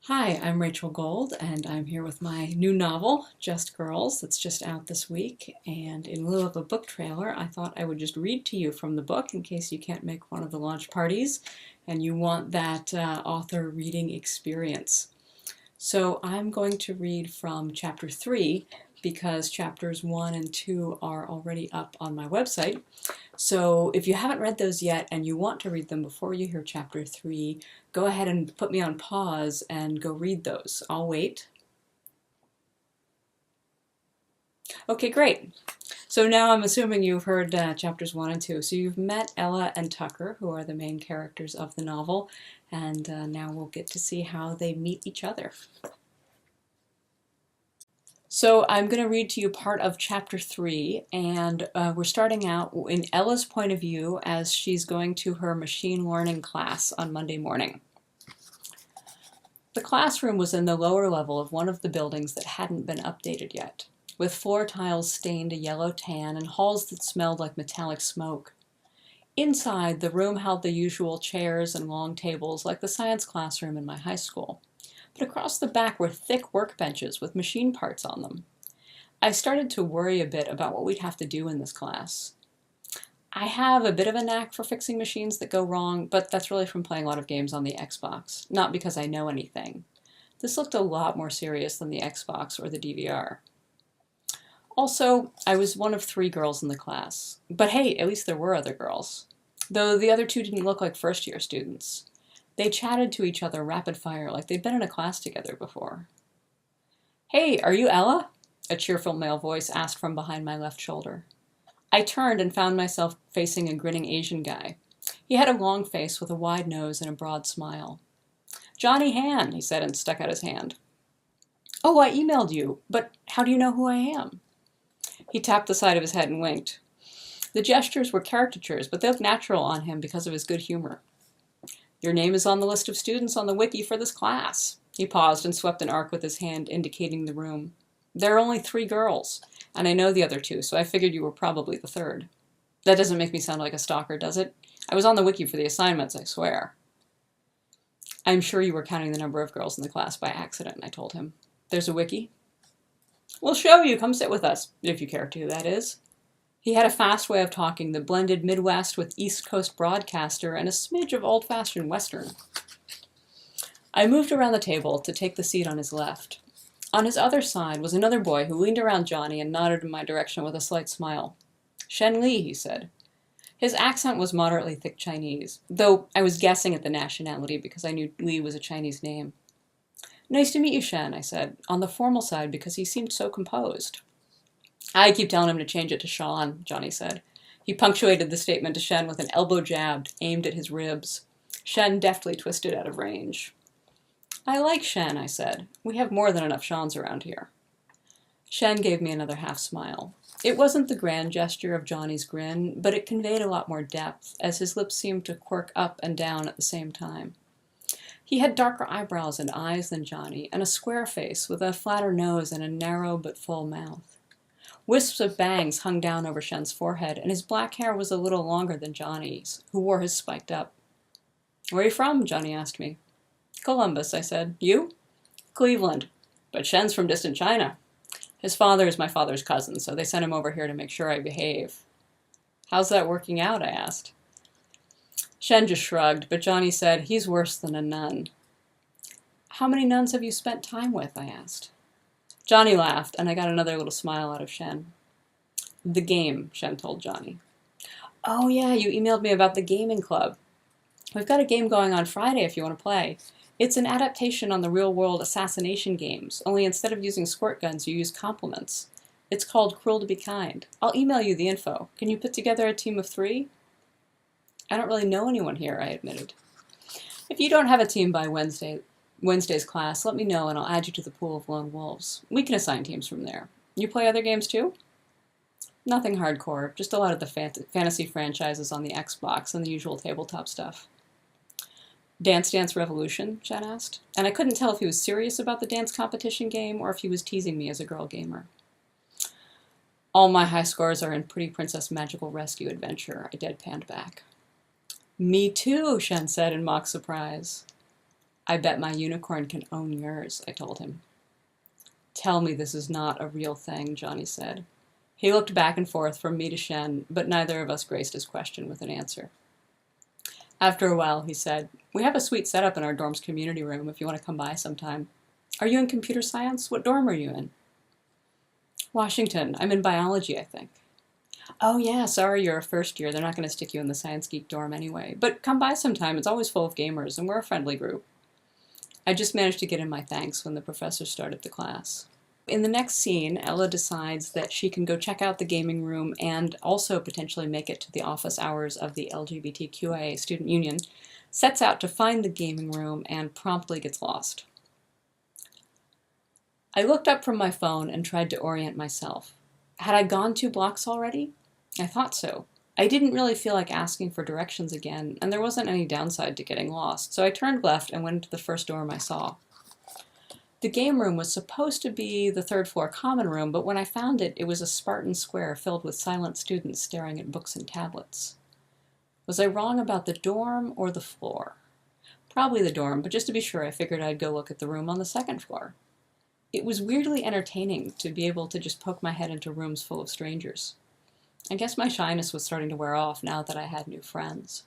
Hi, I'm Rachel Gold, and I'm here with my new novel, Just Girls, that's just out this week. And in lieu of a book trailer, I thought I would just read to you from the book in case you can't make one of the launch parties and you want that author reading experience. So I'm going to read from chapter 3 because chapters 1 and 2 are already up on my website. So if you haven't read those yet and you want to read them before you hear chapter 3, go ahead and put me on pause and go read those. I'll wait. Okay, great. So now I'm assuming you've heard chapters 1 and 2. So you've met Ella and Tucker, who are the main characters of the novel, and now we'll get to see how they meet each other. So I'm going to read to you part of chapter 3, and we're starting out in Ella's point of view as she's going to her machine learning class on Monday morning. The classroom was in the lower level of one of the buildings that hadn't been updated yet, with floor tiles stained a yellow tan and halls that smelled like metallic smoke. Inside, the room held the usual chairs and long tables like the science classroom in my high school. But across the back were thick workbenches with machine parts on them. I started to worry a bit about what we'd have to do in this class. I have a bit of a knack for fixing machines that go wrong, but that's really from playing a lot of games on the Xbox, not because I know anything. This looked a lot more serious than the Xbox or the DVR. Also, I was one of 3 girls in the class. But hey, at least there were other girls. Though the other 2 didn't look like first-year students. They chatted to each other rapid fire like they'd been in a class together before. "Hey, are you Ella?" a cheerful male voice asked from behind my left shoulder. I turned and found myself facing a grinning Asian guy. He had a long face with a wide nose and a broad smile. "Johnny Han," he said and stuck out his hand. "Oh, I emailed you, but how do you know who I am?" He tapped the side of his head and winked. The gestures were caricatures, but they looked natural on him because of his good humor. "Your name is on the list of students on the wiki for this class." He paused and swept an arc with his hand, indicating the room. "There are only 3 girls, and I know the other 2, so I figured you were probably the 3rd. That doesn't make me sound like a stalker, does it? I was on the wiki for the assignments, I swear." "I'm sure you were counting the number of girls in the class by accident," I told him. "There's a wiki?" "We'll show you. Come sit with us, if you care to, that is." He had a fast way of talking that blended Midwest with East Coast broadcaster and a smidge of old-fashioned Western. I moved around the table to take the seat on his left. On his other side was another boy who leaned around Johnny and nodded in my direction with a slight smile. "Shen Li," he said. His accent was moderately thick Chinese, though I was guessing at the nationality because I knew Li was a Chinese name. "Nice to meet you, Shen," I said, on the formal side because he seemed so composed. "I keep telling him to change it to Sean," Johnny said. He punctuated the statement to Shen with an elbow jab aimed at his ribs. Shen deftly twisted out of range. "I like Shen," I said. "We have more than enough Seans around here." Shen gave me another half smile. It wasn't the grand gesture of Johnny's grin, but it conveyed a lot more depth, as his lips seemed to quirk up and down at the same time. He had darker eyebrows and eyes than Johnny, and a square face with a flatter nose and a narrow but full mouth. Wisps of bangs hung down over Shen's forehead, and his black hair was a little longer than Johnny's, who wore his spiked up. "Where are you from?" Johnny asked me. "Columbus," I said. "You?" "Cleveland. But Shen's from distant China. His father is my father's cousin, so they sent him over here to make sure I behave." "How's that working out?" I asked. Shen just shrugged, but Johnny said, "He's worse than a nun." "How many nuns have you spent time with?" I asked. Johnny laughed, and I got another little smile out of Shen. "The game," Shen told Johnny. "Oh yeah, you emailed me about the gaming club. We've got a game going on Friday if you want to play. It's an adaptation on the real-world assassination games, only instead of using squirt guns, you use compliments. It's called Cruel to Be Kind. I'll email you the info. Can you put together a team of 3? "I don't really know anyone here," I admitted. "If you don't have a team by Wednesday's class, let me know and I'll add you to the pool of lone wolves. We can assign teams from there. You play other games too?" "Nothing hardcore, just a lot of the fantasy franchises on the Xbox and the usual tabletop stuff." "Dance Dance Revolution?" Shen asked, and I couldn't tell if he was serious about the dance competition game or if he was teasing me as a girl gamer. "All my high scores are in Pretty Princess Magical Rescue Adventure," I deadpanned back. "Me too," Shen said in mock surprise. I bet my unicorn can own yours, I told him. Tell me this is not a real thing, Johnny said. He looked back and forth from me to Shen, but neither of us graced his question with an answer. After a while, he said, we have a sweet setup in our dorm's community room if you want to come by sometime. Are you in computer science? What dorm are you in? Washington. I'm in biology, I think. Oh yeah, sorry you're a first year. They're not going to stick you in the Science Geek dorm anyway. But come by sometime. It's always full of gamers, and we're a friendly group. I just managed to get in my thanks when the professor started the class. In the next scene, Ella decides that she can go check out the gaming room and also potentially make it to the office hours of the LGBTQIA student union, sets out to find the gaming room, and promptly gets lost. I looked up from my phone and tried to orient myself. Had I gone 2 blocks already? I thought so. I didn't really feel like asking for directions again, and there wasn't any downside to getting lost, so I turned left and went into the first dorm I saw. The game room was supposed to be the 3rd floor common room, but when I found it, it was a Spartan square filled with silent students staring at books and tablets. Was I wrong about the dorm or the floor? Probably the dorm, but just to be sure, I figured I'd go look at the room on the 2nd floor. It was weirdly entertaining to be able to just poke my head into rooms full of strangers. I guess my shyness was starting to wear off now that I had new friends.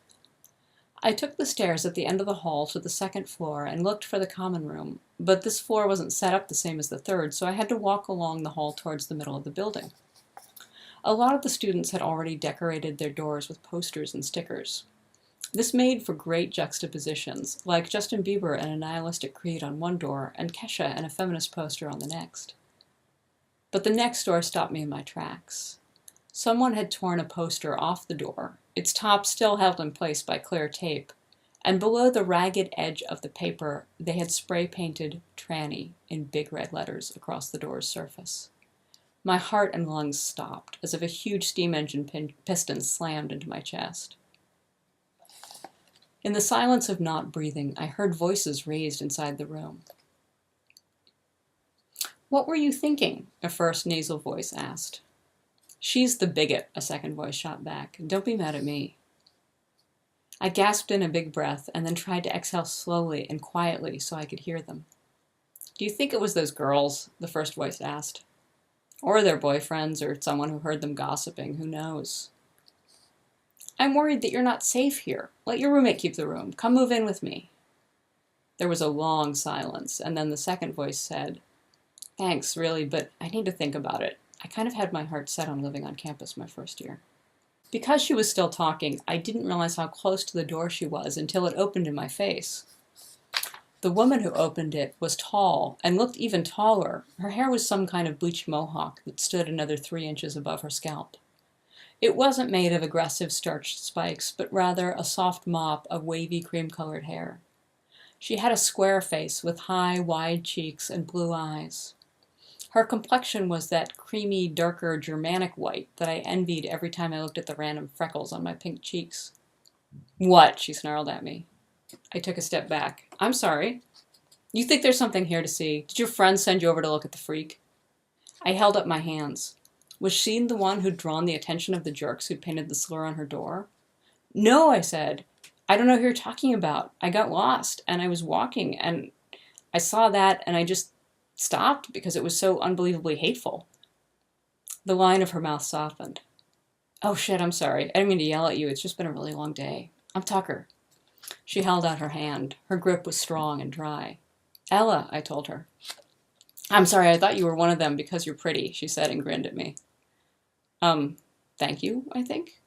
I took the stairs at the end of the hall to the 2nd floor and looked for the common room, but this floor wasn't set up the same as the 3rd, so I had to walk along the hall towards the middle of the building. A lot of the students had already decorated their doors with posters and stickers. This made for great juxtapositions, like Justin Bieber and a nihilistic creed on one door, and Kesha and a feminist poster on the next. But the next door stopped me in my tracks. Someone had torn a poster off the door, its top still held in place by clear tape, and below the ragged edge of the paper they had spray-painted tranny in big red letters across the door's surface. My heart and lungs stopped, as if a huge steam engine piston slammed into my chest. In the silence of not breathing, I heard voices raised inside the room. What were you thinking? A first nasal voice asked. She's the bigot, a second voice shot back. Don't be mad at me. I gasped in a big breath and then tried to exhale slowly and quietly so I could hear them. Do you think it was those girls? The first voice asked. Or their boyfriends or someone who heard them gossiping, who knows? I'm worried that you're not safe here. Let your roommate keep the room. Come move in with me. There was a long silence, and then the second voice said, Thanks, really, but I need to think about it. I kind of had my heart set on living on campus my first year. Because she was still talking, I didn't realize how close to the door she was until it opened in my face. The woman who opened it was tall and looked even taller. Her hair was some kind of bleached mohawk that stood another 3 inches above her scalp. It wasn't made of aggressive starched spikes, but rather a soft mop of wavy cream-colored hair. She had a square face with high, wide cheeks and blue eyes. Her complexion was that creamy, darker Germanic white that I envied every time I looked at the random freckles on my pink cheeks. What? She snarled at me. I took a step back. I'm sorry. You think there's something here to see? Did your friend send you over to look at the freak? I held up my hands. Was she the one who'd drawn the attention of the jerks who'd painted the slur on her door? No, I said. I don't know who you're talking about. I got lost, and I was walking, and I saw that, and I just stopped because it was so unbelievably hateful. The line of her mouth softened. Oh shit, I'm sorry. I didn't mean to yell at you. It's just been a really long day. I'm Tucker. She held out her hand. Her grip was strong and dry. Ella, I told her. I'm sorry, I thought you were one of them because you're pretty, she said and grinned at me. Thank you, I think.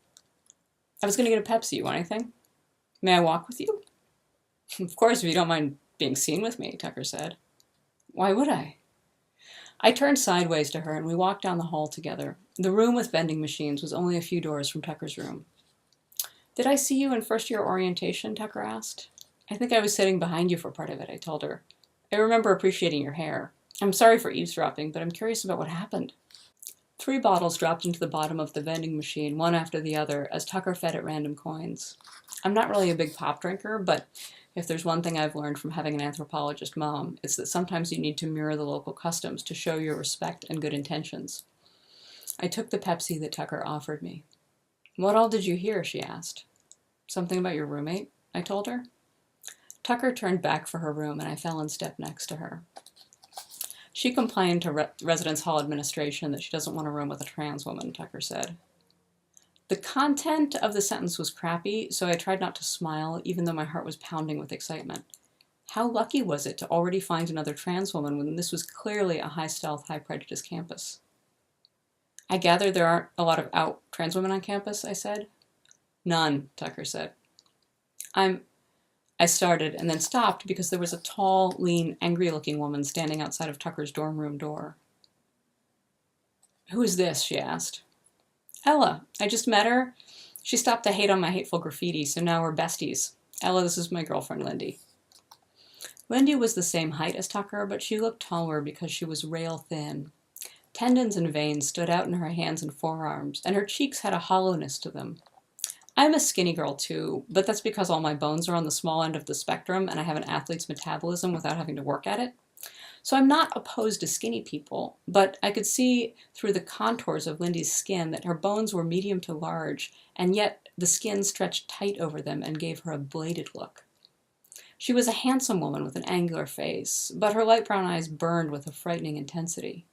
I was going to get a Pepsi. You want anything? May I walk with you? Of course, if you don't mind being seen with me, Tucker said. Why would I? I turned sideways to her and we walked down the hall together. The room with vending machines was only a few doors from Tucker's room. Did I see you in first-year orientation? Tucker asked. I think I was sitting behind you for part of it, I told her. I remember appreciating your hair. I'm sorry for eavesdropping, but I'm curious about what happened. 3 bottles dropped into the bottom of the vending machine, one after the other, as Tucker fed it random coins. I'm not really a big pop drinker, but if there's one thing I've learned from having an anthropologist mom, it's that sometimes you need to mirror the local customs to show your respect and good intentions. I took the Pepsi that Tucker offered me. What all did you hear? She asked. Something about your roommate, I told her. Tucker turned back for her room, and I fell in step next to her. She complained to Residence Hall administration that she doesn't want a room with a trans woman, Tucker said. The content of the sentence was crappy, so I tried not to smile, even though my heart was pounding with excitement. How lucky was it to already find another trans woman when this was clearly a high-stealth, high-prejudice campus? I gather there aren't a lot of out trans women on campus, I said. None, Tucker said. I started and then stopped because there was a tall, lean, angry-looking woman standing outside of Tucker's dorm room door. Who is this? She asked. Ella. I just met her. She stopped to hate on my hateful graffiti, so now we're besties. Ella, this is my girlfriend, Lindy. Lindy was the same height as Tucker, but she looked taller because she was rail thin. Tendons and veins stood out in her hands and forearms, and her cheeks had a hollowness to them. I'm a skinny girl too, but that's because all my bones are on the small end of the spectrum and I have an athlete's metabolism without having to work at it. So I'm not opposed to skinny people, but I could see through the contours of Lindy's skin that her bones were medium to large, and yet the skin stretched tight over them and gave her a bladed look. She was a handsome woman with an angular face, but her light brown eyes burned with a frightening intensity.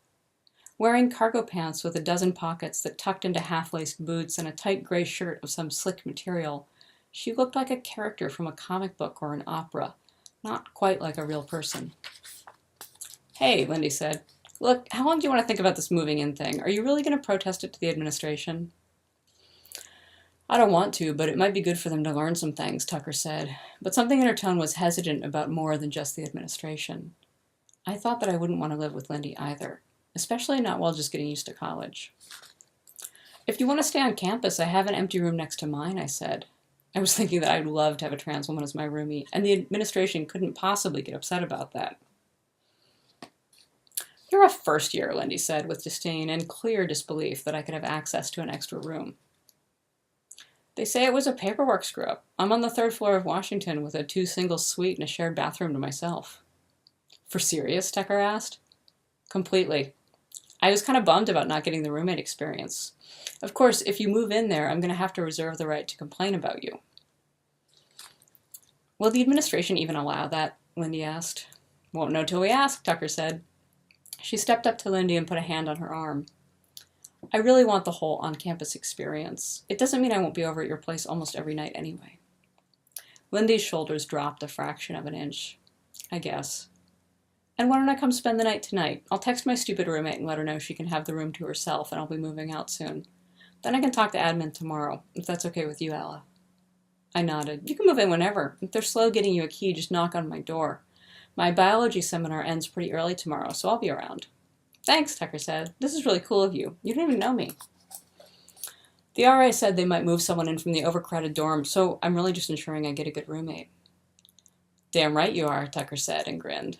Wearing cargo pants with a dozen pockets that tucked into half-laced boots and a tight gray shirt of some slick material, she looked like a character from a comic book or an opera, not quite like a real person. Hey, Lindy said. Look, how long do you want to think about this moving in thing? Are you really going to protest it to the administration? I don't want to, but it might be good for them to learn some things, Tucker said. But something in her tone was hesitant about more than just the administration. I thought that I wouldn't want to live with Lindy either, especially not while just getting used to college. If you want to stay on campus, I have an empty room next to mine, I said. I was thinking that I'd love to have a trans woman as my roomie, and the administration couldn't possibly get upset about that. You're a first year, Lindy said with disdain and clear disbelief that I could have access to an extra room. They say it was a paperwork screw-up. I'm on the 3rd floor of Washington with a 2-single suite and a shared bathroom to myself. For serious? Tucker asked. Completely. I was kind of bummed about not getting the roommate experience. Of course, if you move in there, I'm going to have to reserve the right to complain about you. Will the administration even allow that? Lindy asked. Won't know till we ask, Tucker said. She stepped up to Lindy and put a hand on her arm. I really want the whole on-campus experience. It doesn't mean I won't be over at your place almost every night anyway. Lindy's shoulders dropped a fraction of an inch. I guess. And why don't I come spend the night tonight? I'll text my stupid roommate and let her know she can have the room to herself, and I'll be moving out soon. Then I can talk to admin tomorrow, if that's okay with you, Ella. I nodded. You can move in whenever. If they're slow getting you a key, just knock on my door. My biology seminar ends pretty early tomorrow, so I'll be around. Thanks, Tucker said. This is really cool of you. You don't even know me. The RA said they might move someone in from the overcrowded dorm, so I'm really just ensuring I get a good roommate. Damn right you are, Tucker said and grinned.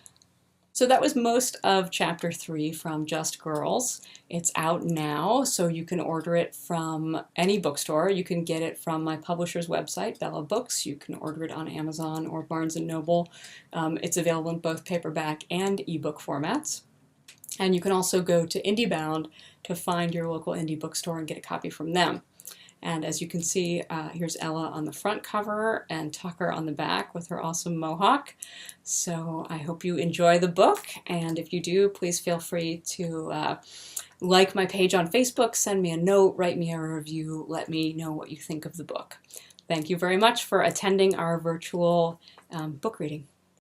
So that was most of Chapter 3 from Just Girls. It's out now, so you can order it from any bookstore. You can get it from my publisher's website, Bella Books. You can order it on Amazon or Barnes & Noble. It's available in both paperback and ebook formats. And you can also go to IndieBound to find your local indie bookstore and get a copy from them. And as you can see, here's Ella on the front cover and Tucker on the back with her awesome mohawk. So I hope you enjoy the book. And if you do, please feel free to like my page on Facebook, send me a note, write me a review, let me know what you think of the book. Thank you very much for attending our virtual book reading.